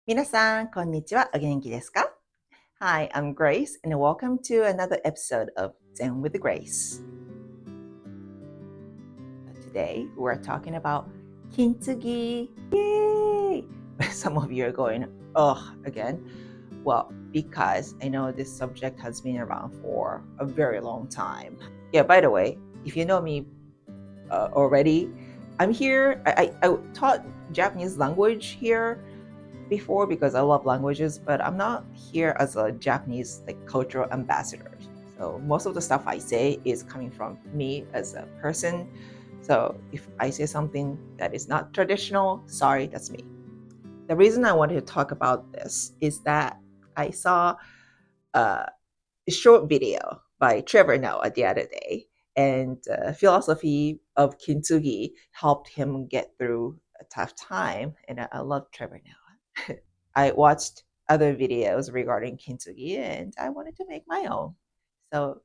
皆さん、こんにちは。お元気ですか? Hi, I'm Grace, and welcome to another episode of Zen with Grace. Today, we're talking about Kintsugi. Yay! Some of you are going, ugh, again. Well, because I know this subject has been around for a very long time. Yeah, by the way, if you know me already, I'm here. I taught Japanese language here before because I love languages, but I'm not here as a Japanese cultural ambassador. So most of the stuff I say is coming from me as a person. So if I say something that is not traditional, sorry, that's me. The reason I wanted to talk about this is that I saw a short video by Trevor Noah the other day, and philosophy of Kintsugi helped him get through a tough time. And I love Trevor Noah. I watched other videos regarding Kintsugi and I wanted to make my own. So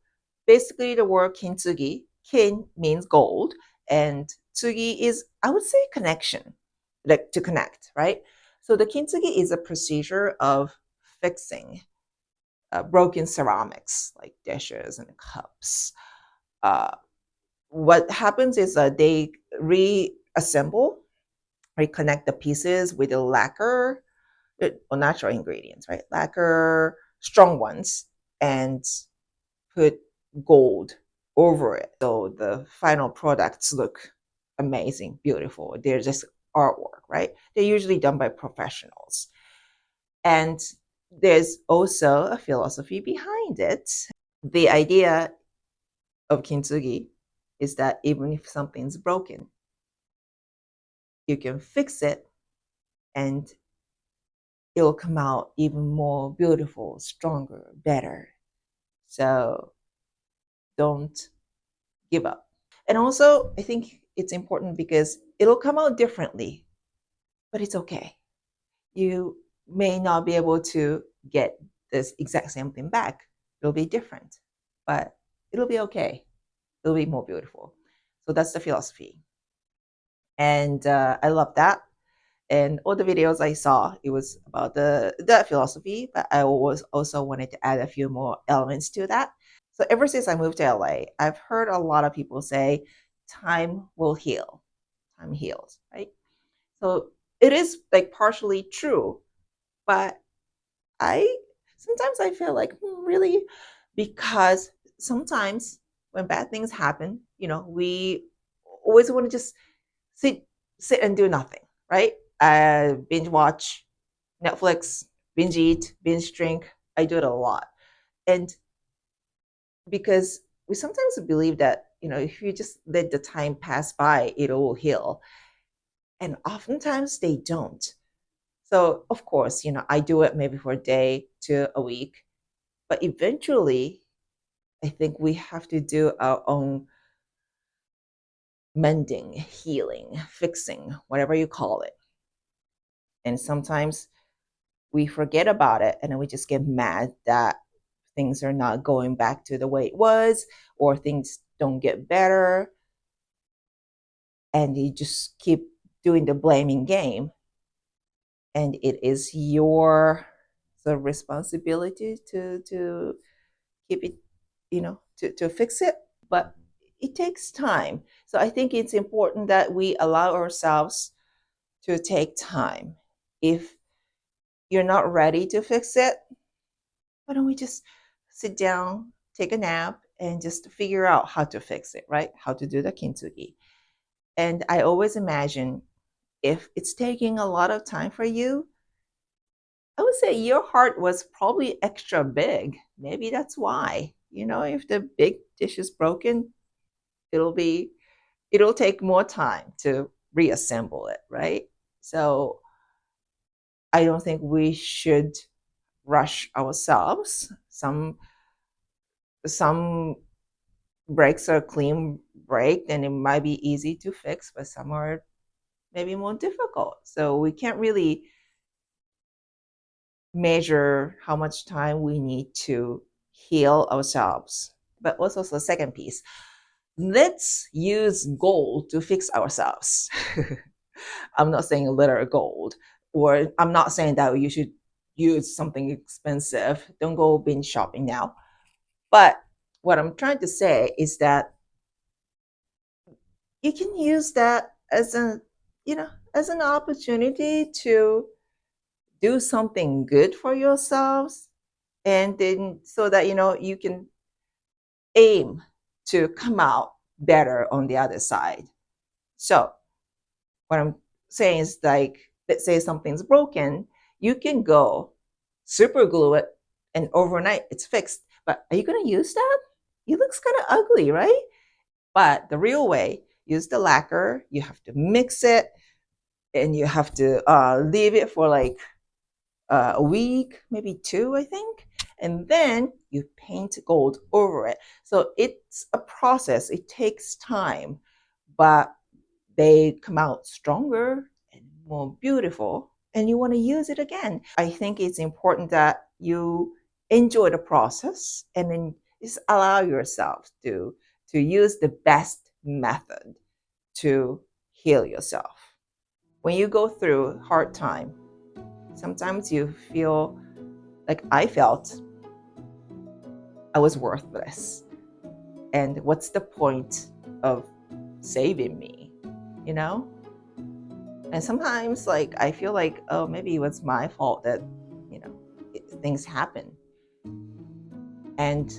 basically, the word Kintsugi, kin means gold, and tsugi is, I would say, connection, like to connect, right? So the Kintsugi is a procedure of fixing broken ceramics like dishes and cups. Uh, what happens is they reassemble, reconnect the pieces with a lacquer or natural ingredients, right? Lacquer, strong ones, and put gold over it. So the final products look amazing, beautiful. They're just artwork, right? They're usually done by professionals. And there's also a philosophy behind it. The idea of Kintsugi is that even if something's broken, you can fix it and it'll come out even more beautiful, stronger, better. So don't give up. And also, I think it's important because it'll come out differently, but it's okay. You may not be able to get this exact same thing back. It'll be different, but it'll be okay. It'll be more beautiful. So that's the philosophy. And I love that. And all the videos I saw, it was about the philosophy, but I was also wanted to add a few more elements to that. So ever since I moved to LA, I've heard a lot of people say time will heal. Time heals, right? So it is partially true, but I sometimes I feel like really, because sometimes when bad things happen, we always want to just sit and do nothing, right? Binge watch Netflix, binge eat, binge drink. I do it a lot. And because we sometimes believe that, if you just let the time pass by, it will heal. And oftentimes they don't. So, of course, I do it maybe for a day to a week. But eventually, I think we have to do our own mending, healing, fixing, whatever you call it. And sometimes we forget about it and then we just get mad that things are not going back to the way it was, or things don't get better, and you just keep doing the blaming game. And it is your the responsibility to keep it, to fix it. But it takes time. So I think it's important that we allow ourselves to take time. If you're not ready to fix it, why don't we just sit down, take a nap, and just figure out how to fix it, right? How to do the kintsugi. And I always imagine, if it's taking a lot of time for you, I would say your heart was probably extra big. Maybe that's why. If the big dish is broken, it'll be it'll take more time to reassemble it, right? So I don't think we should rush ourselves. Some breaks are clean break and it might be easy to fix, but some are maybe more difficult. So we can't really measure how much time we need to heal ourselves. But also the second piece, let's use gold to fix ourselves. I'm not saying literal gold, Or I'm not saying that you should use something expensive. Don't go binge shopping now. But what I'm trying to say is that you can use that as as an opportunity to do something good for yourselves, and then so that you can aim to come out better on the other side. So what I'm saying is, like, let's say something's broken, you can go super glue it and overnight it's fixed. But are you going to use that? It looks kind of ugly, right? But the real way, use the lacquer. You have to mix it, and you have to leave it for like a week, maybe two, I think. And then you paint gold over it. So it's a process. It takes time, but they come out stronger and more beautiful, and you want to use it again. I think it's important that you enjoy the process, and then just allow yourself to use the best method to heal yourself. When you go through hard time, sometimes you feel like I felt I was worthless. And what's the point of saving me? You know? And sometimes, like, I feel like, oh, maybe it was my fault that, things happen. And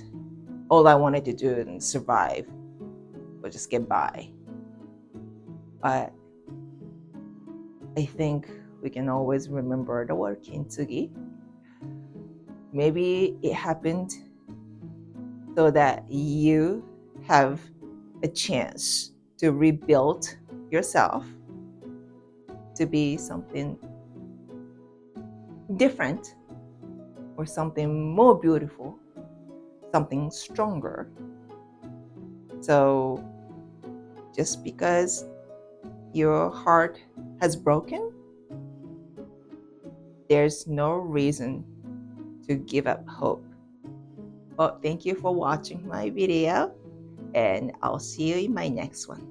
all I wanted to do and survive was just get by. But I think we can always remember the word Kintsugi. Maybe it happened so that you have a chance to rebuild yourself to be something different, or something more beautiful, something stronger. So just because your heart has broken, there's no reason to give up hope. Well, thank you for watching my video, and I'll see you in my next one.